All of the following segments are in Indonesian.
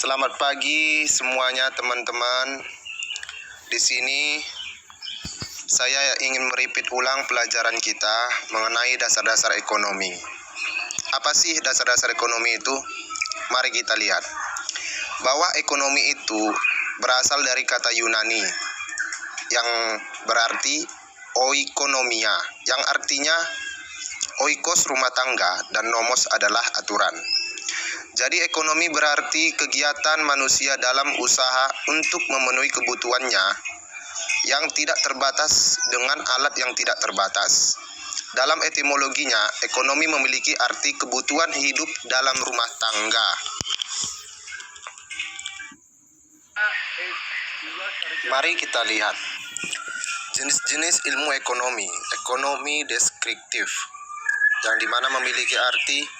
Selamat pagi semuanya teman-teman. Di sini saya ingin merepeat ulang pelajaran kita mengenai dasar-dasar ekonomi. Apa sih dasar-dasar ekonomi itu? Mari kita lihat. Bahwa ekonomi itu berasal dari kata Yunani yang berarti oikonomia, yang artinya oikos rumah tangga dan nomos adalah aturan. Jadi ekonomi berarti kegiatan manusia dalam usaha untuk memenuhi kebutuhannya yang tidak terbatas dengan alat yang tidak terbatas. Dalam etimologinya, ekonomi memiliki arti kebutuhan hidup dalam rumah tangga. Mari kita lihat jenis-jenis ilmu ekonomi. Ekonomi deskriptif, yang dimana memiliki arti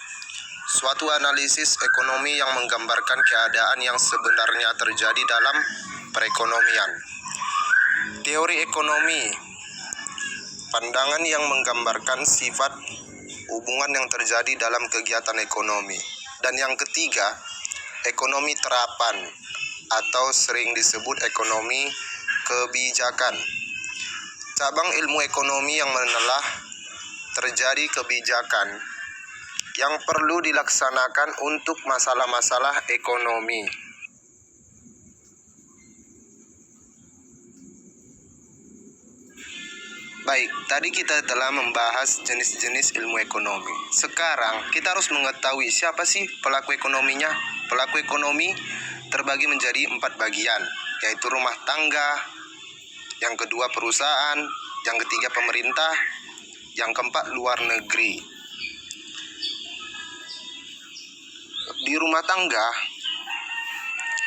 suatu analisis ekonomi yang menggambarkan keadaan yang sebenarnya terjadi dalam perekonomian. Teori ekonomi, pandangan yang menggambarkan sifat hubungan yang terjadi dalam kegiatan ekonomi. Dan yang ketiga, ekonomi terapan atau sering disebut ekonomi kebijakan. Cabang ilmu ekonomi yang menelah terjadi kebijakan yang perlu dilaksanakan untuk masalah-masalah ekonomi. Baik, tadi kita telah membahas jenis-jenis ilmu ekonomi. Sekarang kita harus mengetahui siapa sih pelaku ekonominya. Pelaku ekonomi terbagi menjadi 4 bagian, yaitu rumah tangga, yang kedua perusahaan, yang ketiga pemerintah, yang keempat luar negeri. Di rumah tangga,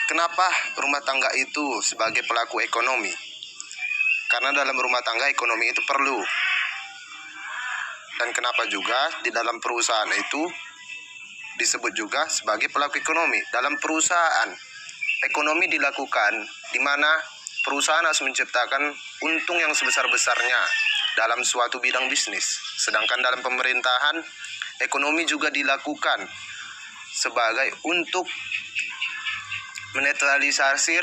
kenapa rumah tangga itu sebagai pelaku ekonomi? Karena dalam rumah tangga ekonomi itu perlu. Dan kenapa juga di dalam perusahaan itu disebut juga sebagai pelaku ekonomi. Dalam perusahaan, ekonomi dilakukan di mana perusahaan harus menciptakan untung yang sebesar-besarnya dalam suatu bidang bisnis. Sedangkan dalam pemerintahan, ekonomi juga dilakukan sebagai untuk menetralisasi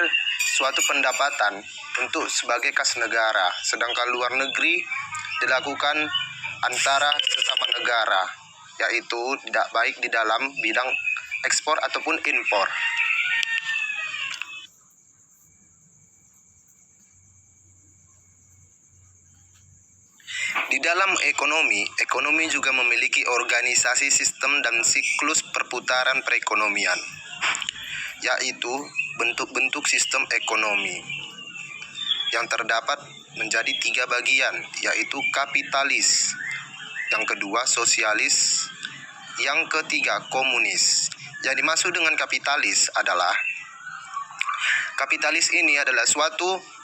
suatu pendapatan untuk sebagai kas negara. Sedangkan luar negeri dilakukan antara sesama negara, yaitu tidak baik di dalam bidang ekspor ataupun impor. Di dalam ekonomi juga memiliki organisasi sistem dan siklus perputaran perekonomian, yaitu bentuk-bentuk sistem ekonomi yang terdapat menjadi 3 bagian, yaitu kapitalis, yang kedua sosialis, yang ketiga komunis. Yang dimaksud dengan kapitalis adalah kapitalis ini adalah suatu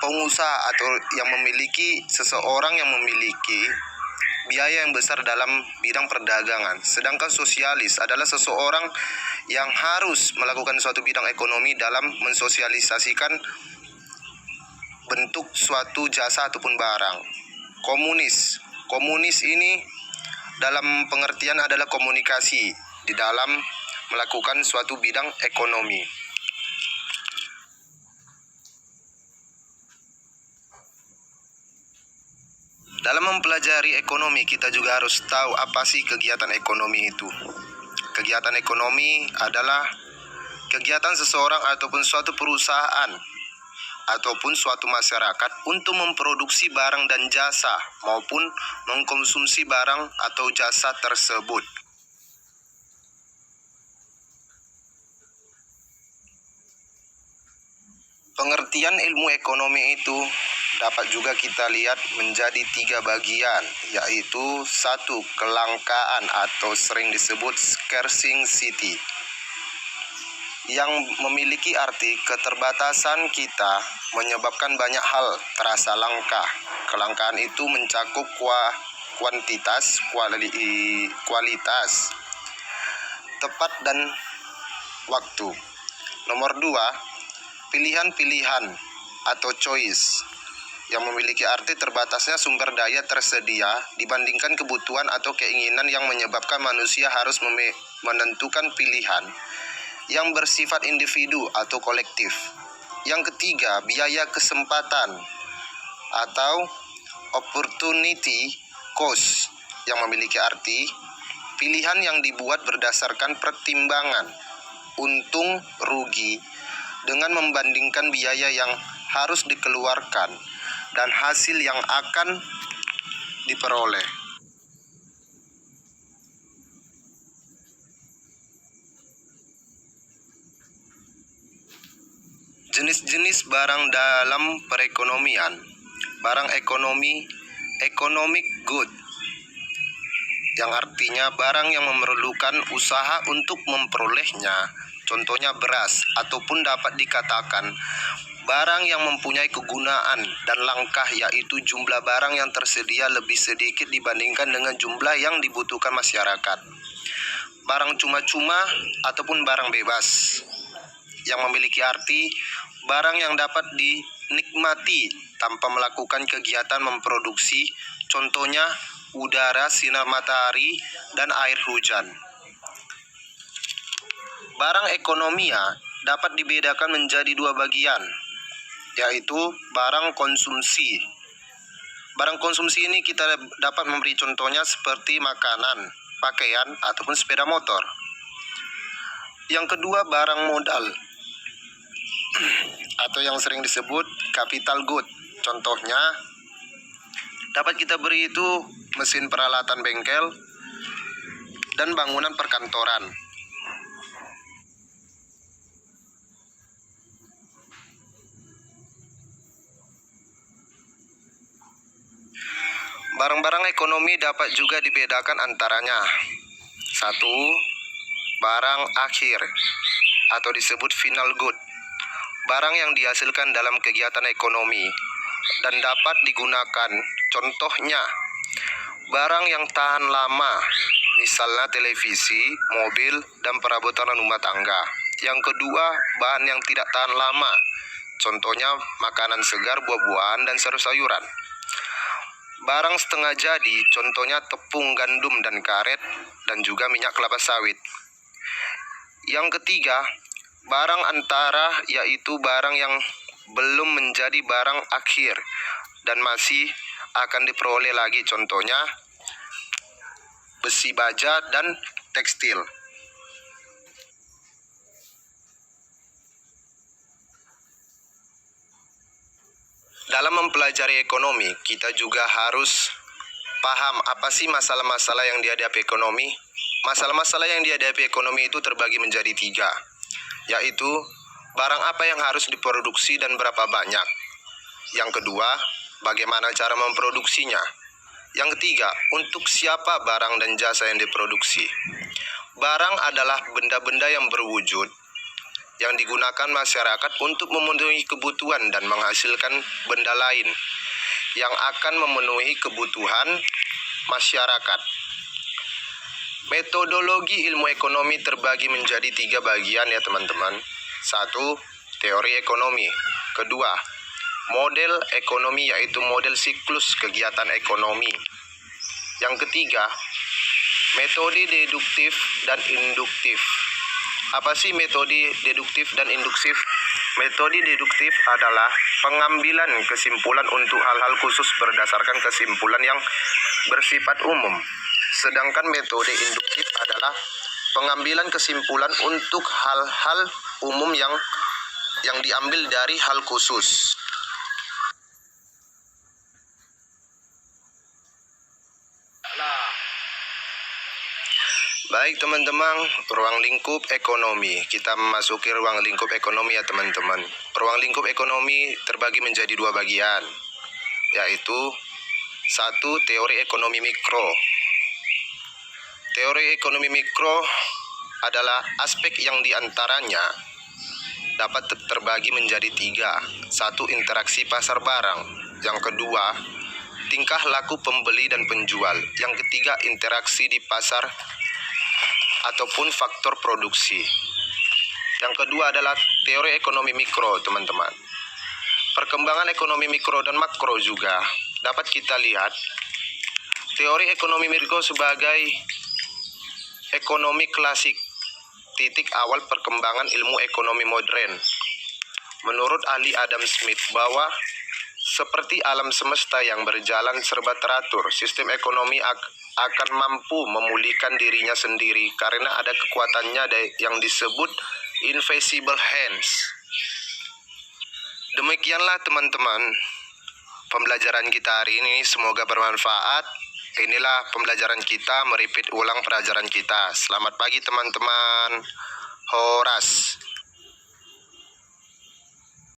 pengusaha atau yang memiliki seseorang yang memiliki biaya yang besar dalam bidang perdagangan. Sedangkan sosialis adalah seseorang yang harus melakukan suatu bidang ekonomi dalam mensosialisasikan bentuk suatu jasa ataupun barang. Komunis ini dalam pengertian adalah komunikasi di dalam melakukan suatu bidang ekonomi. Dalam mempelajari ekonomi, kita juga harus tahu apa sih kegiatan ekonomi itu. Kegiatan ekonomi adalah kegiatan seseorang ataupun suatu perusahaan ataupun suatu masyarakat untuk memproduksi barang dan jasa maupun mengkonsumsi barang atau jasa tersebut. Pengertian ilmu ekonomi itu dapat juga kita lihat menjadi 3 bagian, yaitu 1. Kelangkaan atau sering disebut scarcity, yang memiliki arti keterbatasan kita menyebabkan banyak hal terasa langka. Kelangkaan itu mencakup kuantitas, kualitas, tepat dan waktu. Nomor 2, pilihan-pilihan atau choice, yang memiliki arti terbatasnya sumber daya tersedia dibandingkan kebutuhan atau keinginan yang menyebabkan manusia harus menentukan pilihan yang bersifat individu atau kolektif. Yang ketiga, biaya kesempatan atau opportunity cost yang memiliki arti pilihan yang dibuat berdasarkan pertimbangan untung rugi dengan membandingkan biaya yang harus dikeluarkan dan hasil yang akan diperoleh. Jenis-jenis barang dalam perekonomian. Barang ekonomi, economic good, yang artinya barang yang memerlukan usaha untuk memperolehnya. Contohnya beras, ataupun dapat dikatakan barang yang mempunyai kegunaan dan langkah, yaitu jumlah barang yang tersedia lebih sedikit dibandingkan dengan jumlah yang dibutuhkan masyarakat. Barang cuma-cuma ataupun barang bebas, yang memiliki arti barang yang dapat dinikmati tanpa melakukan kegiatan memproduksi, contohnya udara, sinar matahari, dan air hujan. Barang ekonomia dapat dibedakan menjadi dua bagian, yaitu barang konsumsi. Barang konsumsi ini kita dapat memberi contohnya seperti makanan, pakaian, ataupun sepeda motor. Yang kedua, barang modal atau yang sering disebut capital good. Contohnya dapat kita beri itu mesin peralatan bengkel dan bangunan perkantoran. Barang-barang ekonomi dapat juga dibedakan antaranya. 1. Barang akhir atau disebut final good. Barang yang dihasilkan dalam kegiatan ekonomi dan dapat digunakan. Contohnya, barang yang tahan lama, misalnya televisi, mobil, dan perabotan rumah tangga. Yang kedua, bahan yang tidak tahan lama. Contohnya, makanan segar, buah-buahan, dan sayur-sayuran. Barang setengah jadi, contohnya tepung, gandum, dan karet, dan juga minyak kelapa sawit. Yang ketiga, barang antara, yaitu barang yang belum menjadi barang akhir dan masih akan diperoleh lagi, contohnya besi baja dan tekstil. Dalam mempelajari ekonomi, kita juga harus paham apa sih masalah-masalah yang dihadapi ekonomi. Masalah-masalah yang dihadapi ekonomi itu terbagi menjadi 3, yaitu barang apa yang harus diproduksi dan berapa banyak. Yang kedua, bagaimana cara memproduksinya. Yang ketiga, untuk siapa barang dan jasa yang diproduksi. Barang adalah benda-benda yang berwujud yang digunakan masyarakat untuk memenuhi kebutuhan dan menghasilkan benda lain yang akan memenuhi kebutuhan masyarakat. Metodologi ilmu ekonomi terbagi menjadi 3 bagian ya teman-teman. 1. Teori ekonomi. Kedua, model ekonomi, yaitu model siklus kegiatan ekonomi. Yang ketiga, metode deduktif dan induktif. Apa sih metode deduktif dan induktif? Metode deduktif adalah pengambilan kesimpulan untuk hal-hal khusus berdasarkan kesimpulan yang bersifat umum. Sedangkan metode induktif adalah pengambilan kesimpulan untuk hal-hal umum yang diambil dari hal khusus. Baik teman-teman, ruang lingkup ekonomi. Kita memasuki ruang lingkup ekonomi ya teman-teman. Ruang lingkup ekonomi terbagi menjadi 2 bagian, yaitu 1. Teori ekonomi mikro. Teori ekonomi mikro adalah aspek yang diantaranya dapat terbagi menjadi 3. 1. Interaksi pasar barang. Yang kedua, tingkah laku pembeli dan penjual. Yang ketiga, interaksi di pasar ataupun faktor produksi. Yang kedua adalah teori ekonomi mikro, teman-teman. Perkembangan ekonomi mikro dan makro juga dapat kita lihat. Teori ekonomi mikro sebagai ekonomi klasik. titik awal perkembangan ilmu ekonomi modern. Menurut ahli Adam Smith bahwa seperti alam semesta yang berjalan serba teratur, sistem ekonomi akan mampu memulihkan dirinya sendiri karena ada kekuatannya yang disebut invisible hands. Demikianlah teman-teman pembelajaran kita hari ini, semoga bermanfaat. Inilah pembelajaran kita, merepeat ulang pelajaran kita. Selamat pagi teman-teman. Horas.